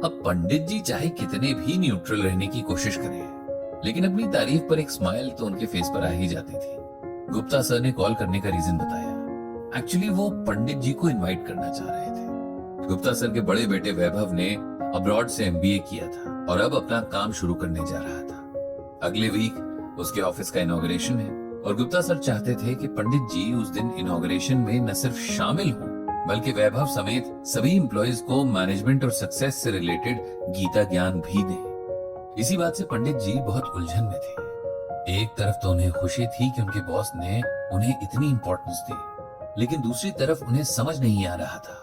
अब पंडित जी चाहे कितने भी न्यूट्रल रहने की कोशिश करें, लेकिन अपनी तारीफ पर एक स्माइल तो उनके फेस पर आ ही जाती थी। गुप्ता सर ने कॉल करने का रीजन बताया। एक्चुअली वो पंडित जी को इनवाइट करना चाह रहे थे। गुप्ता सर के बड़े बेटे वैभव ने अब्रॉड से एमबीए किया था और अब अपना काम शुरू करने जा रहा था। अगले वीक उसके ऑफिस का इनॉग्रेशन है और गुप्ता सर चाहते थे कि पंडित जी उस दिन इनॉग्रेशन में न सिर्फ शामिल हों, बल्कि वैभव समेत सभी एम्प्लॉइज को मैनेजमेंट और सक्सेस से रिलेटेड गीता ज्ञान भी दें। इसी बात से पंडित जी बहुत उलझन में थे। एक तरफ तो उन्हें खुशी थी कि उनके बॉस ने उन्हें इतनी इंपॉर्टेंस दी, लेकिन दूसरी तरफ उन्हें समझ नहीं आ रहा था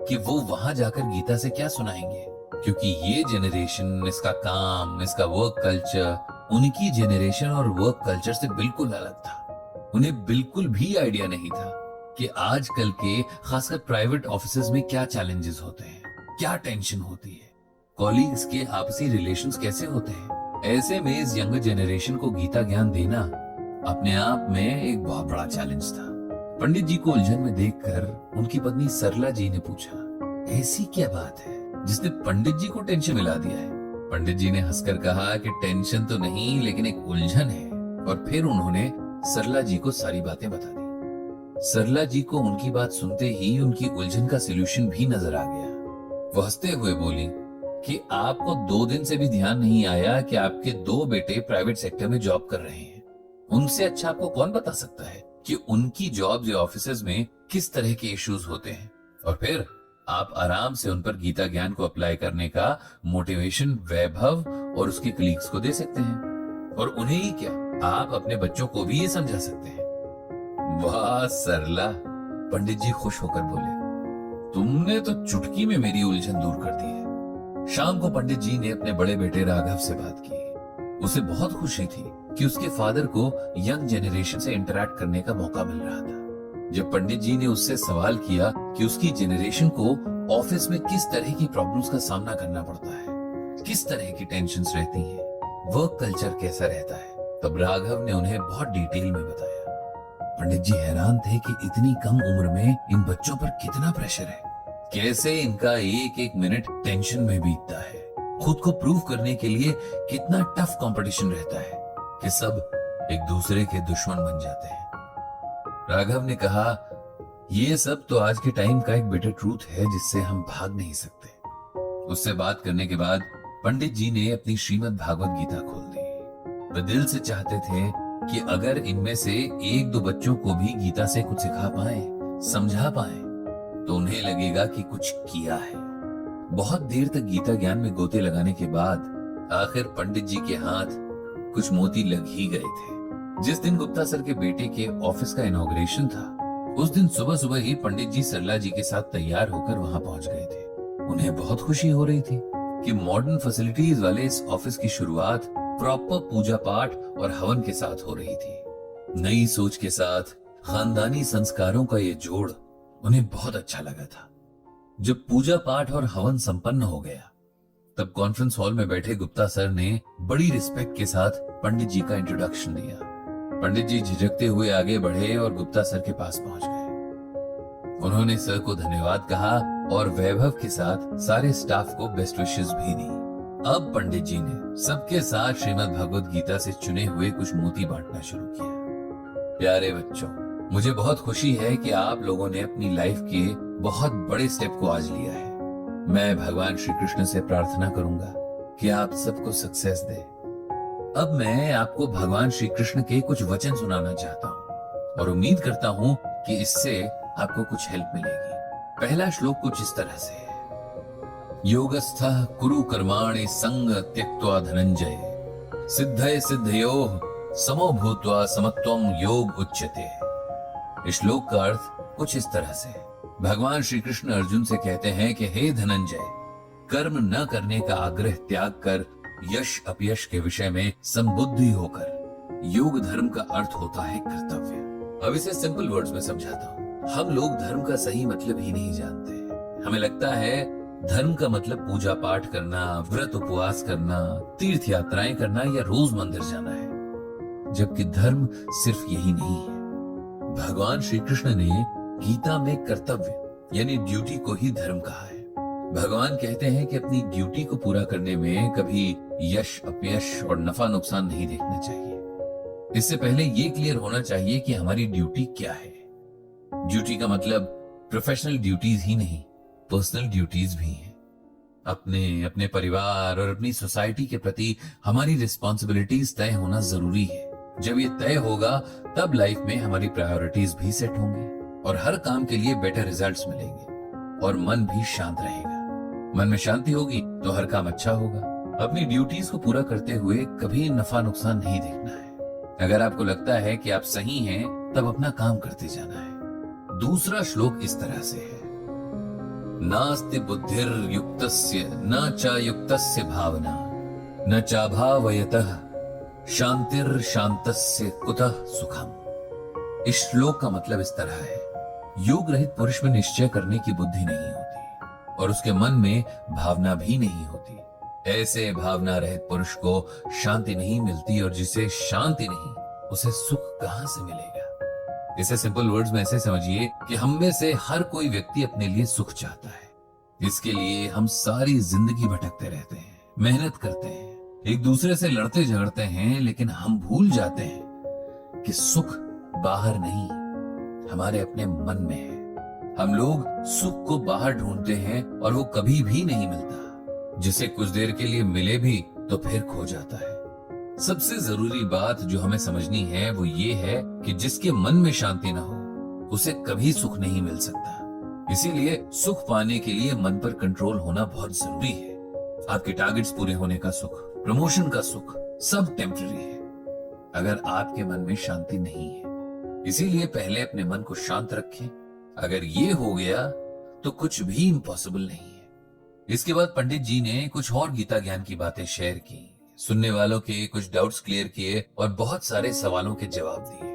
कि वो वहां जाकर गीता से क्या सुनाएंगे, क्योंकि ये जनरेशन, इसका काम, इसका वर्क कल्चर उनकी जनरेशन और वर्क कल्चर से बिल्कुल अलग था। उन्हें बिल्कुल भी आइडिया नहीं था कि आजकल के खासकर प्राइवेट ऑफिसेज में क्या चैलेंजेस होते हैं, क्या टेंशन होती है, कॉलीग्स के आपसी रिलेशंस कैसे होते हैं। ऐसे में इस यंगर जनरेशन को गीता ज्ञान देना अपने आप में एक बहुत बड़ा चैलेंज था। पंडित जी को उलझन में देखकर उनकी पत्नी सरला जी ने पूछा, ऐसी क्या बात है जिसने पंडित जी को टेंशन मिला दिया है? पंडित जी ने हंसकर कहा कि टेंशन तो नहीं, लेकिन एक उलझन है। और फिर उन्होंने सरला जी को सारी बातें बता दी। सरला जी को उनकी बात सुनते ही उनकी उलझन का सलूशन भी नजर आ गया। वो हंसते हुए बोली कि आपको 2 दिन से भी ध्यान नहीं आया कि आपके 2 बेटे प्राइवेट सेक्टर में जॉब कर रहे हैं। उनसे अच्छा आपको कौन बता सकता है कि उनकी जॉब या ऑफिसेज में किस तरह के इश्यूज होते हैं, और फिर आप आराम से उन पर गीता ज्ञान को अप्लाई करने का मोटिवेशन वैभव और उसके कलीग्स को दे सकते हैं, और उन्हें ही क्या, आप अपने बच्चों को भी ये समझा सकते हैं। वाह सरला, पंडित जी खुश होकर बोले, तुमने तो चुटकी में मेरी उलझन दूर कर दी है। शाम को पंडित जी ने अपने बड़े बेटे राघव से बात की। उसे बहुत खुशी थी कि उसके फादर को यंग जनरेशन से इंटरैक्ट करने का मौका मिल रहा था। जब पंडित जी ने उससे सवाल किया कि उसकी जनरेशन को ऑफिस में किस तरह की प्रॉब्लम्स का सामना करना पड़ता है, किस तरह की टेंशन्स रहती हैं, वर्क कल्चर कैसा रहता है, तब राघव ने उन्हें बहुत डिटेल में बताया। पंडित जी हैरान थे कि इतनी कम उम्र में इन बच्चों पर कितना प्रेशर है, कैसे इनका एक एक मिनट टेंशन में बीतता है, खुद को प्रूव करने के लिए कितना टफ कंपटीशन रहता है कि सब एक दूसरे के दुश्मन बन जाते हैं। राघव ने कहा, ये सब तो आज के टाइम का एक बिटर ट्रूथ है जिससे हम भाग नहीं सकते। उससे बात करने के बाद पंडित जी ने अपनी श्रीमद् भागवत गीता खोल दी। वे दिल से चाहते थे कि अगर इनमें से 1-2 बच्चों को भी गीता से कुछ सिखा पाए, समझा पाए, तो उन्हें लगेगा कि कुछ किया है। बहुत देर तक गीता ज्ञान में गोते लगाने के बाद आखिर पंडित जी के हाथ कुछ मोती लग ही गए थे। जिस दिन गुप्ता सर के बेटे के ऑफिस का इनॉग्रेशन था, उस दिन सुबह सुबह ही पंडित जी सरला जी के साथ तैयार होकर वहां पहुंच गए थे। उन्हें बहुत खुशी हो रही थी कि मॉडर्न फैसिलिटीज वाले इस ऑफिस की शुरुआत प्रॉपर पूजा पाठ और हवन के साथ हो रही थी। नई सोच के साथ खानदानी संस्कारों का ये जोड़ उन्हें बहुत अच्छा लगा था। जब पूजा पाठ और हवन संपन्न हो गया, तब कॉन्फ्रेंस हॉल में बैठे गुप्ता सर ने बड़ी रिस्पेक्ट के साथ पंडित जी का इंट्रोडक्शन दिया। पंडित जी झिझकते हुए आगे बढ़े और गुप्ता सर के पास पहुंच गए। उन्होंने सर को धन्यवाद कहा और वैभव के साथ सारे स्टाफ को बेस्ट विशेस भी दी। अब पंडित जी ने सबके साथ श्रीमद् भगवत गीता से चुने हुए कुछ मोती बांटना शुरू किया। प्यारे बच्चों, मुझे बहुत खुशी है कि आप लोगों ने अपनी लाइफ के बहुत बड़े स्टेप को आज लिया है। मैं भगवान श्री कृष्ण से प्रार्थना करूंगा कि आप सबको सक्सेस दे। अब मैं आपको भगवान श्री कृष्ण के कुछ वचन सुनाना चाहता हूँ और उम्मीद करता हूँ कि इससे आपको कुछ हेल्प मिलेगी। पहला श्लोक कुछ इस तरह से है, योगस्थः कुरु कर्माणि संग त्यक्त्वा धनंजय सिद्धये सिद्धयोः समो भूत्वा समत्वं योग उच्यते। इस श्लोक का अर्थ कुछ इस तरह से है, भगवान श्री कृष्ण अर्जुन से कहते हैं कि हे धनंजय, कर्म न करने का आग्रह त्याग कर यश अपयश के विषय में संबुद्धि होकर योग धर्म का अर्थ होता है कर्तव्य। अब इसे सिंपल वर्ड्स में समझाता हूँ। हम लोग धर्म का सही मतलब ही नहीं जानते। हमें लगता है धर्म का मतलब पूजा पाठ करना, व्रत उपवास करना, तीर्थ यात्राएं करना या रोज मंदिर जाना है, जबकि धर्म सिर्फ यही नहीं है। भगवान श्री कृष्ण ने गीता में कर्तव्य यानी ड्यूटी को ही धर्म कहा है। भगवान कहते हैं कि अपनी ड्यूटी को पूरा करने में कभी यश अपयश और नफा नुकसान नहीं देखना चाहिए। इससे पहले ये क्लियर होना चाहिए कि हमारी ड्यूटी क्या है। ड्यूटी का मतलब प्रोफेशनल ड्यूटीज ही नहीं, पर्सनल ड्यूटीज भी हैं। अपने परिवार और अपनी सोसाइटी के प्रति हमारी रिस्पॉन्सिबिलिटीज तय होना जरूरी है। जब ये तय होगा तब लाइफ में हमारी प्रायोरिटीज भी सेट होंगी और हर काम के लिए बेटर रिजल्ट्स मिलेंगे और मन भी शांत रहेगा। मन में शांति होगी तो हर काम अच्छा होगा। अपनी ड्यूटीज को पूरा करते हुए कभी नफा नुकसान नहीं देखना है। अगर आपको लगता है कि आप सही हैं, तब अपना काम करते जाना है। दूसरा श्लोक इस तरह से है, नास्ति बुद्धिर युक्तस्य न च युक्तस्य भावना न चाभावयतः शांतिर शांतस्य कुतः सुखम। इस श्लोक का मतलब इस तरह है, योग रहित पुरुष में निश्चय करने की बुद्धि नहीं होती और उसके मन में भावना भी नहीं होती। ऐसे भावना रहित पुरुष को शांति नहीं मिलती और जिसे शांति नहीं, उसे सुख कहां से मिलेगा। इसे सिंपल वर्ड्स में ऐसे समझिए कि हम में से हर कोई व्यक्ति अपने लिए सुख चाहता है। इसके लिए हम सारी जिंदगी भटकते रहते हैं, मेहनत करते हैं, एक दूसरे से लड़ते झगड़ते हैं, लेकिन हम भूल जाते हैं कि सुख बाहर नहीं, हमारे अपने मन में है। हम लोग सुख को बाहर ढूंढते हैं और वो कभी भी नहीं मिलता। जिसे कुछ देर के लिए मिले भी तो फिर खो जाता है। सबसे जरूरी बात जो हमें समझनी है वो ये है कि जिसके मन में शांति ना हो उसे कभी सुख नहीं मिल सकता। इसीलिए सुख पाने के लिए मन पर कंट्रोल होना बहुत जरूरी है। आपके टारगेट्स पूरे होने का सुख, प्रमोशन का सुख, सब टेम्पररी है अगर आपके मन में शांति नहीं है। इसीलिए पहले अपने मन को शांत रखें। अगर ये हो गया तो कुछ भी इम्पॉसिबल नहीं है। इसके बाद पंडित जी ने कुछ और गीता ज्ञान की बातें शेयर की, सुनने वालों के कुछ डाउट्स क्लियर किए और बहुत सारे सवालों के जवाब दिए।